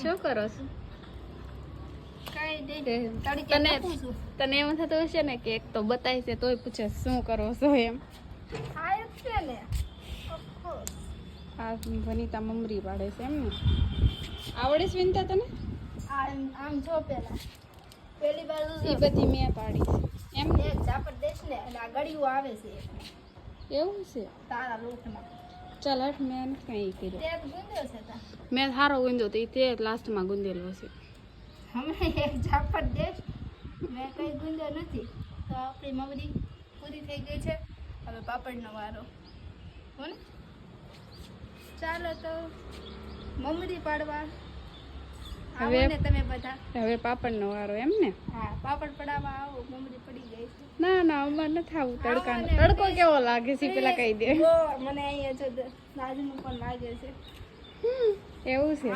શું કરો છો? તને એમ થતું હશે ને કે એક તો બતાય છે તોય પૂછે શું કરો છો એમ. આ વનિતા મમરી પાડે છે એમ ને. આવડે છે વિનતા તને? આમ જો પેલી બાજુ એ બધી મેં પાડી છે એમ ને. એક ઝાપટ દેશ ને અને આ ગળિયું આવે છે એવું છે? તારા લોટમાં. ચાલ હટ મેં નથી કઈ કર્યું. તે ગુંદ્યો છે તા મેં સારો ગુંદ્યો તો તે લાસ્ટમાં ગુંદેલો છે. હમણાં એક ઝાપટ દેશ મેં કઈ ગુંદ્યો નથી. તો આપણી મમરી પૂરી થઈ ગઈ છે. હવે પાપડનો વારો હો ને. ચાલો તો મમરી પાડવા હવે આવો ને તમે બધા. હવે પાપડનો વારો એમ ને. હા પાપડ પડાવવા આવો. મમરી પડી ગઈ છે. ના ના અમારે નથી આવું તડકાનો. આવો ને તડકો કેવો લાગે છે પેલા કહી દે. મને અહીંયા છે દાદીનું પણ લાગે છે. એવું છે.